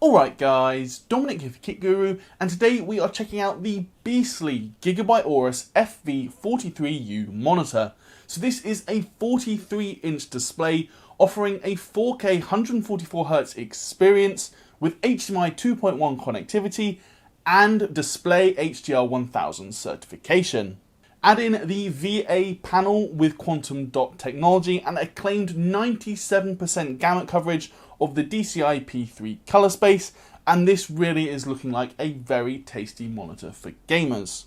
Alright guys, Dominic here for Kit Guru, and today we are checking out the beastly Gigabyte Aorus FV43U monitor. So this is a 43-inch display offering a 4K 144Hz experience with HDMI 2.1 connectivity and display HDR 1000 certification. Add in the VA panel with quantum dot technology and acclaimed 97% gamut coverage of the DCI P3 color space, and this really is looking like a very tasty monitor for gamers.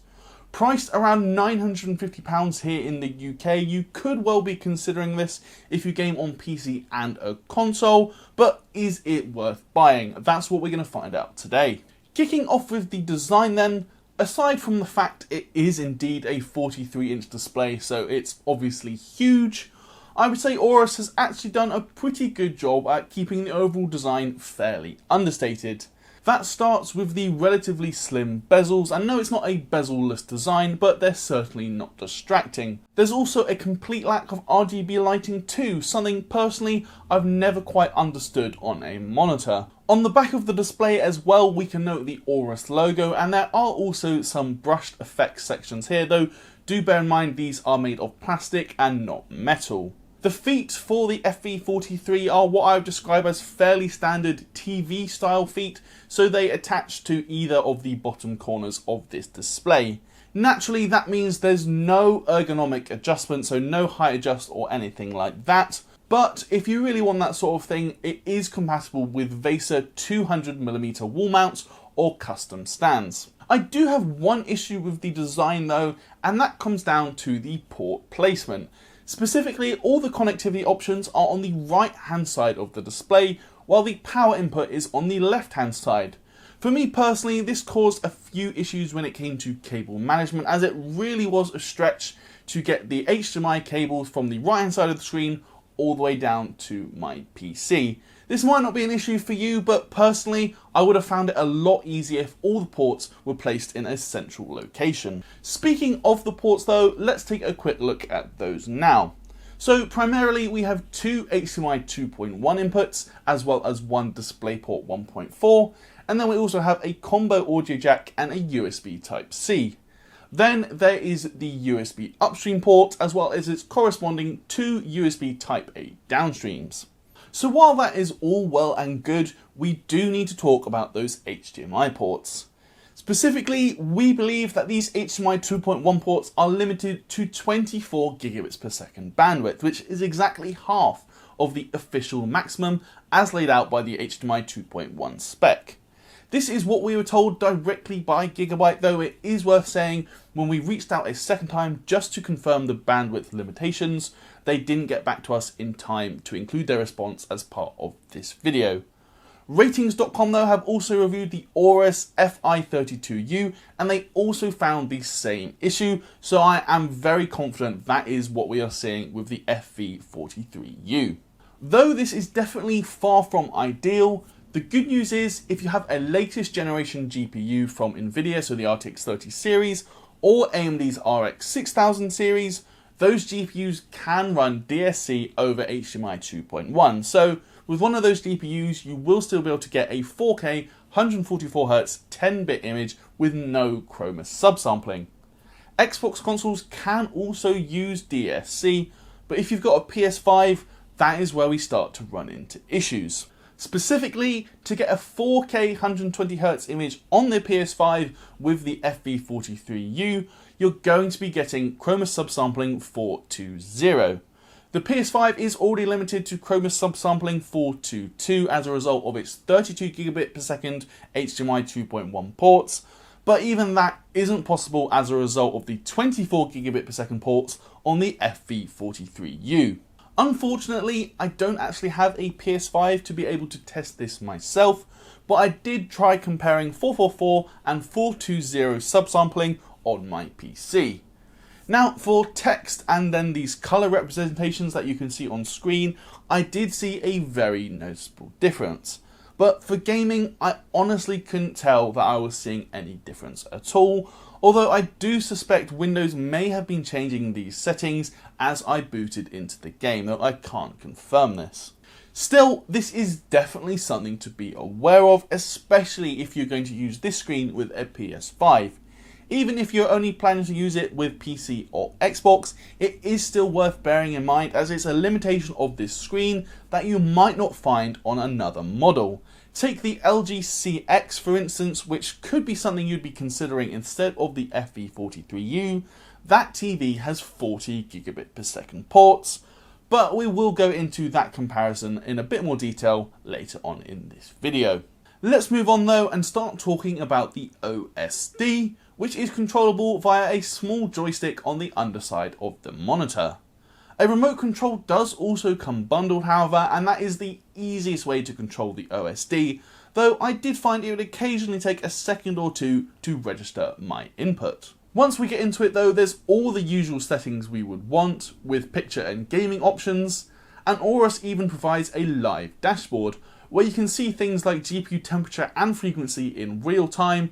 Priced around £950 here in the UK, you could well be considering this if you game on PC and a console, but is it worth buying? That's what we're going to find out today. Kicking off with the design then, aside from the fact it is indeed a 43-inch display, so it's obviously huge, I would say Aorus has actually done a pretty good job at keeping the overall design fairly understated. That starts with the relatively slim bezels, and no, it's not a bezel-less design, but they're certainly not distracting. There's also a complete lack of RGB lighting too, something personally I've never quite understood on a monitor. On the back of the display as well, we can note the Aorus logo, and there are also some brushed effects sections here, though do bear in mind these are made of plastic and not metal. The feet for the FV43 are what I would describe as fairly standard TV style feet, so they attach to either of the bottom corners of this display. Naturally, that means there's no ergonomic adjustment, so no height adjust or anything like that. But if you really want that sort of thing, it is compatible with VESA 200mm wall mounts or custom stands. I do have one issue with the design though, and that comes down to the port placement. Specifically, all the connectivity options are on the right hand side of the display, while the power input is on the left hand side. For me personally, this caused a few issues when it came to cable management, as it really was a stretch to get the HDMI cables from the right hand side of the screen all the way down to my PC. This might not be an issue for you, but personally I would have found it a lot easier if all the ports were placed in a central location. Speaking of the ports though, let's take a quick look at those now. So primarily we have two HDMI 2.1 inputs as well as one DisplayPort 1.4, and then we also have a combo audio jack and a USB Type-C. Then there is the USB upstream port as well as its corresponding two USB Type-A downstreams. So while that is all well and good, we do need to talk about those HDMI ports. Specifically, we believe that these HDMI 2.1 ports are limited to 24 gigabits per second bandwidth, which is exactly half of the official maximum as laid out by the HDMI 2.1 spec. This is what we were told directly by Gigabyte, though it is worth saying when we reached out a second time just to confirm the bandwidth limitations, they didn't get back to us in time to include their response as part of this video. Ratings.com though have also reviewed the Aorus FI32U, and they also found the same issue, so I am very confident that is what we are seeing with the FV43U. Though this is definitely far from ideal, the good news is if you have a latest generation GPU from Nvidia, so the RTX 30 series, or AMD's RX 6000 series, those GPUs can run DSC over HDMI 2.1. So with one of those GPUs, you will still be able to get a 4K 144Hz 10-bit image with no chroma subsampling. Xbox consoles can also use DSC, but if you've got a PS5, that is where we start to run into issues. Specifically, to get a 4K 120Hz image on the PS5 with the FV43U, you're going to be getting chroma subsampling 420. The PS5 is already limited to chroma subsampling 422 as a result of its 32 gigabit per second HDMI 2.1 ports, but even that isn't possible as a result of the 24 gigabit per second ports on the FV43U. Unfortunately, I don't actually have a PS5 to be able to test this myself, but I did try comparing 444 and 420 subsampling on my PC. Now for text and then these color representations that you can see on screen, I did see a very noticeable difference. But for gaming, I honestly couldn't tell that I was seeing any difference at all, although I do suspect Windows may have been changing these settings as I booted into the game, though I can't confirm this. Still, this is definitely something to be aware of, especially if you're going to use this screen with a PS5. Even if you're only planning to use it with PC or Xbox, it is still worth bearing in mind, as it's a limitation of this screen that you might not find on another model. Take the LG CX for instance, which could be something you'd be considering instead of the FV43U. That TV has 40 gigabit per second ports, but we will go into that comparison in a bit more detail later on in this video. Let's move on though and start talking about the OSD, which is controllable via a small joystick on the underside of the monitor. A remote control does also come bundled however, and that is the easiest way to control the OSD, though I did find it would occasionally take a second or two to register my input. Once we get into it though, there's all the usual settings we would want, with picture and gaming options, and Aorus even provides a live dashboard, where you can see things like GPU temperature and frequency in real time,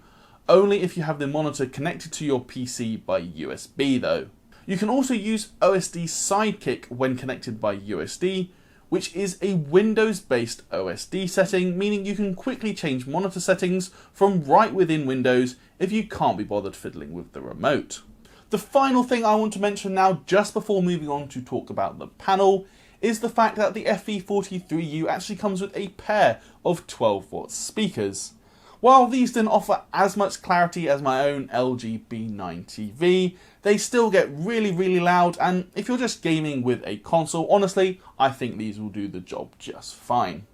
only if you have the monitor connected to your PC by USB though. You can also use OSD Sidekick when connected by USD, which is a Windows-based OSD setting, meaning you can quickly change monitor settings from right within Windows if you can't be bothered fiddling with the remote. The final thing I want to mention now, just before moving on to talk about the panel, is the fact that the FV43U actually comes with a pair of 12-watt speakers. While these didn't offer as much clarity as my own LG B9 TV, they still get really loud, and if you're just gaming with a console, honestly, I think these will do the job just fine.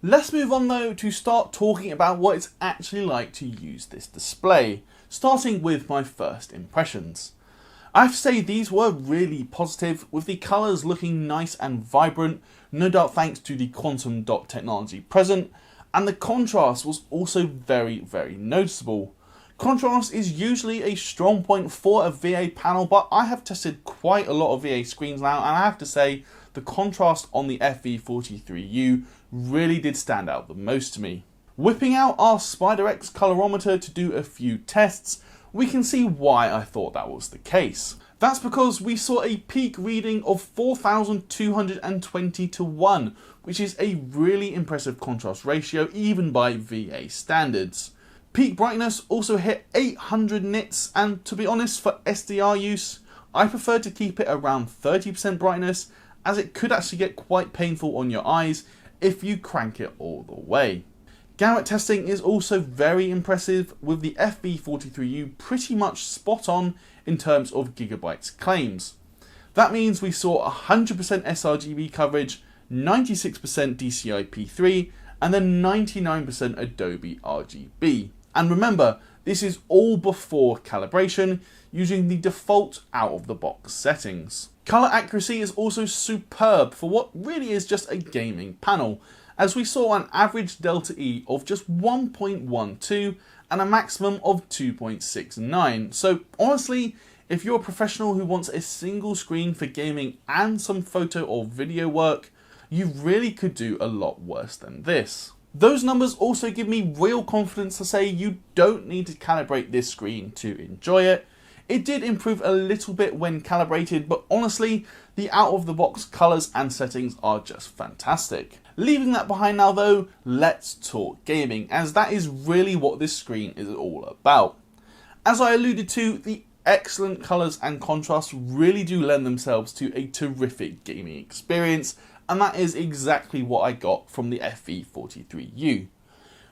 Let's move on though to start talking about what it's actually like to use this display, starting with my first impressions. I have to say these were really positive, with the colours looking nice and vibrant, no doubt thanks to the quantum dot technology present, and the contrast was also very noticeable. Contrast is usually a strong point for a VA panel, but I have tested quite a lot of VA screens now, and I have to say the contrast on the FV43U really did stand out the most to me. Whipping out our SpiderX colorimeter to do a few tests, we can see why I thought that was the case. That's because we saw a peak reading of 4,220 to 1, which is a really impressive contrast ratio even by VA standards. Peak brightness also hit 800 nits, and to be honest, for SDR use, I prefer to keep it around 30% brightness, as it could actually get quite painful on your eyes if you crank it all the way. Gamut testing is also very impressive, with the FV43U pretty much spot on in terms of Gigabyte's claims. That means we saw 100% sRGB coverage, 96% DCI-P3, and then 99% Adobe RGB. And remember, this is all before calibration, using the default out-of-the-box settings. Colour accuracy is also superb for what really is just a gaming panel, as we saw an average delta E of just 1.12 and a maximum of 2.69. So honestly, if you're a professional who wants a single screen for gaming and some photo or video work, you really could do a lot worse than this. Those numbers also give me real confidence to say you don't need to calibrate this screen to enjoy it. It did improve a little bit when calibrated, but honestly, the out-of-the-box colours and settings are just fantastic. Leaving that behind now though, let's talk gaming, as that is really what this screen is all about. As I alluded to, the excellent colours and contrast really do lend themselves to a terrific gaming experience, and that is exactly what I got from the FV43U.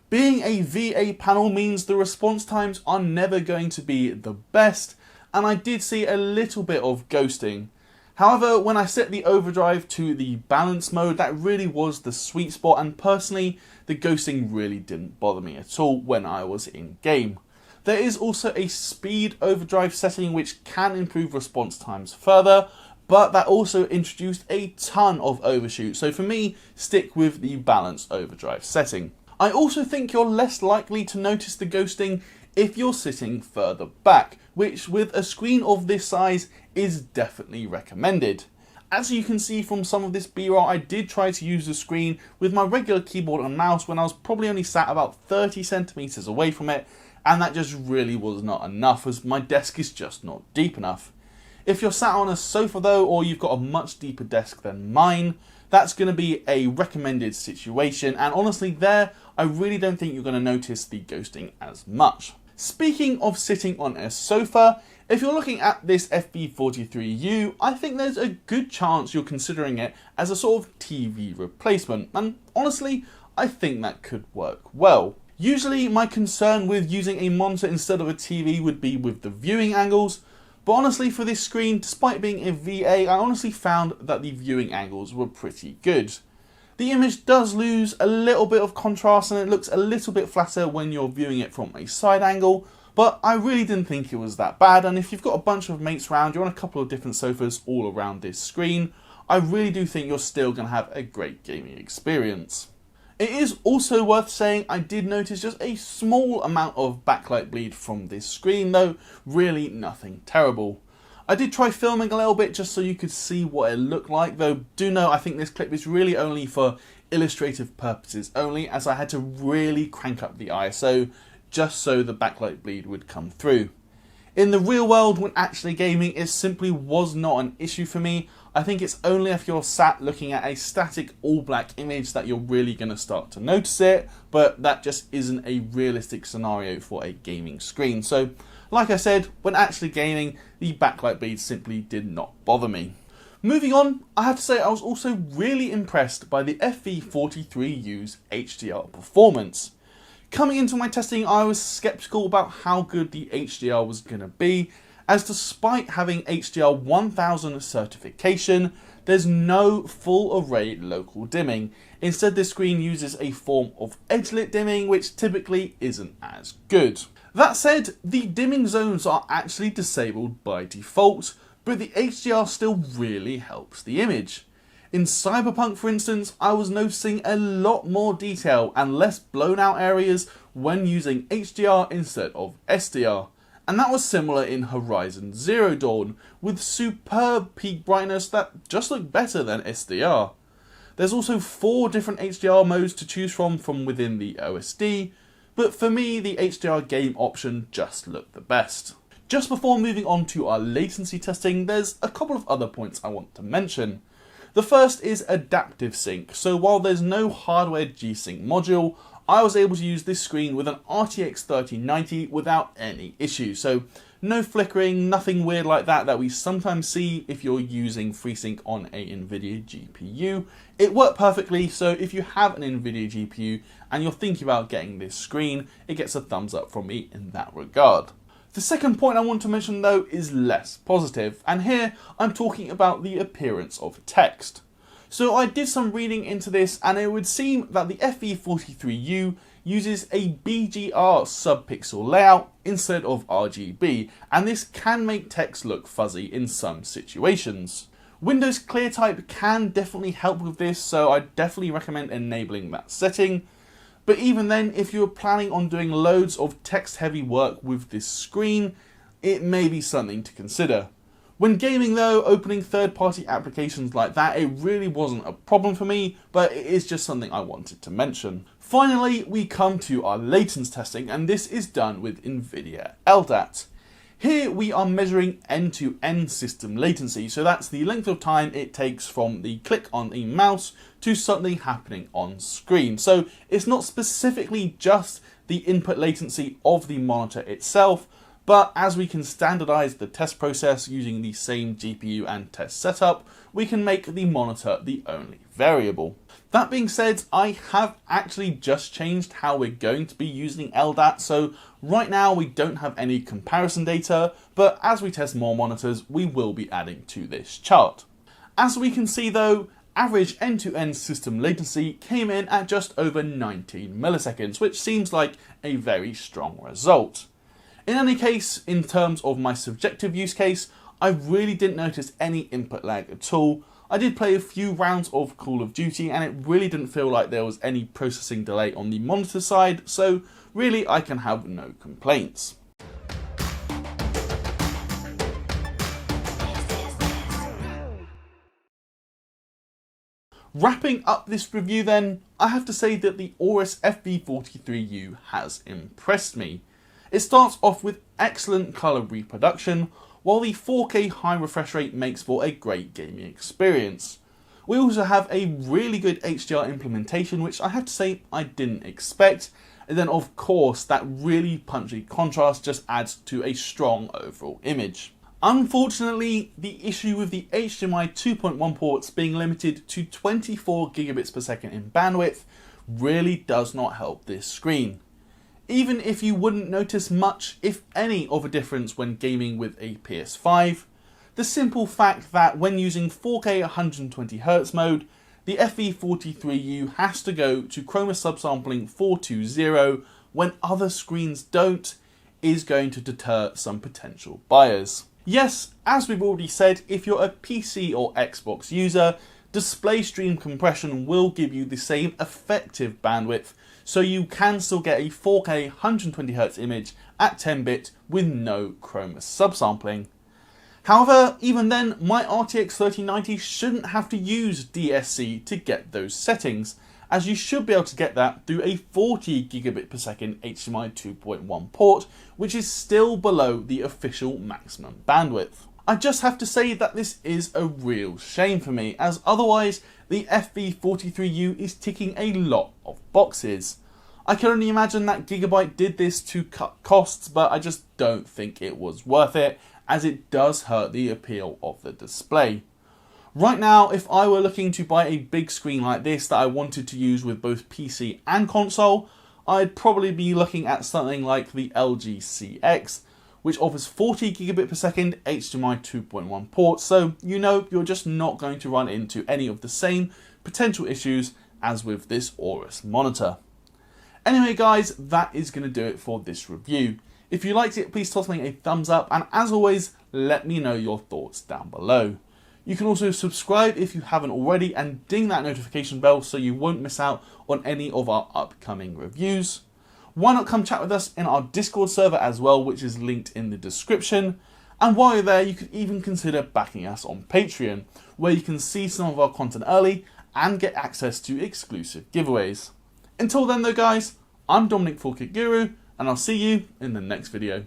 Being a VA panel means the response times are never going to be the best, and I did see a little bit of ghosting. However, when I set the overdrive to the balance mode, that really was the sweet spot, and personally, the ghosting really didn't bother me at all when I was in game. There is also a speed overdrive setting which can improve response times further, but that also introduced a ton of overshoot, so for me, stick with the balance overdrive setting. I also think you're less likely to notice the ghosting if you're sitting further back, which with a screen of this size is definitely recommended. as you can see from some of this B-roll, I did try to use the screen with my regular keyboard and mouse when I was probably only sat about 30 centimeters away from it, and that just really was not enough as my desk is just not deep enough. If you're sat on a sofa though, or you've got a much deeper desk than mine, that's going to be a recommended situation, and honestly there, I really don't think you're going to notice the ghosting as much. Speaking of sitting on a sofa, if you're looking at this FV43U, I think there's a good chance you're considering it as a sort of TV replacement, and honestly, I think that could work well. Usually my concern with using a monitor instead of a TV would be with the viewing angles, but honestly for this screen, despite being a VA, I honestly found that the viewing angles were pretty good. The image does lose a little bit of contrast and it looks a little bit flatter when you're viewing it from a side angle, but I really didn't think it was that bad, and if you've got a bunch of mates around, you're on a couple of different sofas all around this screen, I really do think you're still going to have a great gaming experience. It is also worth saying I did notice just a small amount of backlight bleed from this screen, though really nothing terrible. I did try filming a little bit just so you could see what it looked like, though do know I think this clip is really only for illustrative purposes only, as I had to really crank up the ISO just so the backlight bleed would come through. In the real world, when actually gaming, it simply was not an issue for me. I think it's only if you're sat looking at a static all black image that you're really going to start to notice it, but that just isn't a realistic scenario for a gaming screen. So, like I said, when actually gaming, the backlight bleed simply did not bother me. Moving on, I have to say I was also really impressed by the FV43U's HDR performance. Coming into my testing, I was skeptical about how good the HDR was going to be, as despite having HDR 1000 certification, there's no full array local dimming. Instead, this screen uses a form of edge-lit dimming, which typically isn't as good. That said, the dimming zones are actually disabled by default, but the HDR still really helps the image. In Cyberpunk, for instance, I was noticing a lot more detail and less blown out areas when using HDR instead of SDR. And that was similar in Horizon Zero Dawn, with superb peak brightness that just looked better than SDR. There's also 4 different HDR modes to choose from within the OSD, but for me the HDR game option just looked the best. Just before moving on to our latency testing, there's a couple of other points I want to mention. The first is adaptive sync, so while there's no hardware G-Sync module, I was able to use this screen with an RTX 3090 without any issues, so no flickering, nothing weird like that we sometimes see if you're using FreeSync on a NVIDIA GPU. It worked perfectly, so if you have an NVIDIA GPU and you're thinking about getting this screen, it gets a thumbs up from me in that regard. The second point I want to mention though is less positive, and here I'm talking about the appearance of text. So I did some reading into this, and it would seem that the FV43U uses a BGR subpixel layout instead of RGB, and this can make text look fuzzy in some situations. Windows ClearType can definitely help with this, so I definitely recommend enabling that setting. But even then, if you're planning on doing loads of text-heavy work with this screen, it may be something to consider. When gaming though, opening third-party applications like that, it really wasn't a problem for me, but it is just something I wanted to mention. Finally, we come to our latency testing, and this is done with NVIDIA LDAT. Here we are measuring end-to-end system latency, so that's the length of time it takes from the click on a mouse to something happening on screen. So it's not specifically just the input latency of the monitor itself, but as we can standardize the test process using the same GPU and test setup, we can make the monitor the only variable. That being said, I have actually just changed how we're going to be using LDAT, so right now we don't have any comparison data, but as we test more monitors, we will be adding to this chart. As we can see though, average end-to-end system latency came in at just over 19 milliseconds, which seems like a very strong result. In any case, in terms of my subjective use case, I really didn't notice any input lag at all. I did play a few rounds of Call of Duty and it really didn't feel like there was any processing delay on the monitor side, so really I can have no complaints. Wrapping up this review then, I have to say that the Aorus FV43U has impressed me. It starts off with excellent colour reproduction, while the 4K high refresh rate makes for a great gaming experience. We also have a really good HDR implementation, which I have to say I didn't expect, and then of course that really punchy contrast just adds to a strong overall image. Unfortunately, the issue with the HDMI 2.1 ports being limited to 24 gigabits per second in bandwidth really does not help this screen. Even if you wouldn't notice much, if any, of a difference when gaming with a PS5, the simple fact that when using 4K 120Hz mode, the FV43U has to go to chroma subsampling 420 when other screens don't is going to deter some potential buyers. Yes, as we've already said, if you're a PC or Xbox user, display stream compression will give you the same effective bandwidth, so you can still get a 4K 120Hz image at 10-bit with no chroma subsampling. However, even then, my RTX 3090 shouldn't have to use DSC to get those settings, as you should be able to get that through a 40 gigabit per second HDMI 2.1 port, which is still below the official maximum bandwidth. I just have to say that this is a real shame for me, as otherwise the FV43U is ticking a lot of boxes. I can only imagine that Gigabyte did this to cut costs, but I just don't think it was worth it, as it does hurt the appeal of the display. Right now, if I were looking to buy a big screen like this that I wanted to use with both PC and console, I'd probably be looking at something like the LG CX, which offers 40 gigabit per second HDMI 2.1 ports, so you know you're just not going to run into any of the same potential issues as with this Aorus monitor. Anyway guys, that is going to do it for this review. If you liked it, please toss me a thumbs up, and as always, let me know your thoughts down below. You can also subscribe if you haven't already and ding that notification bell so you won't miss out on any of our upcoming reviews. Why not come chat with us in our Discord server as well, which is linked in the description. And while you're there, you could even consider backing us on Patreon, where you can see some of our content early and get access to exclusive giveaways. Until then though guys, I'm Dominic, and I'll see you in the next video.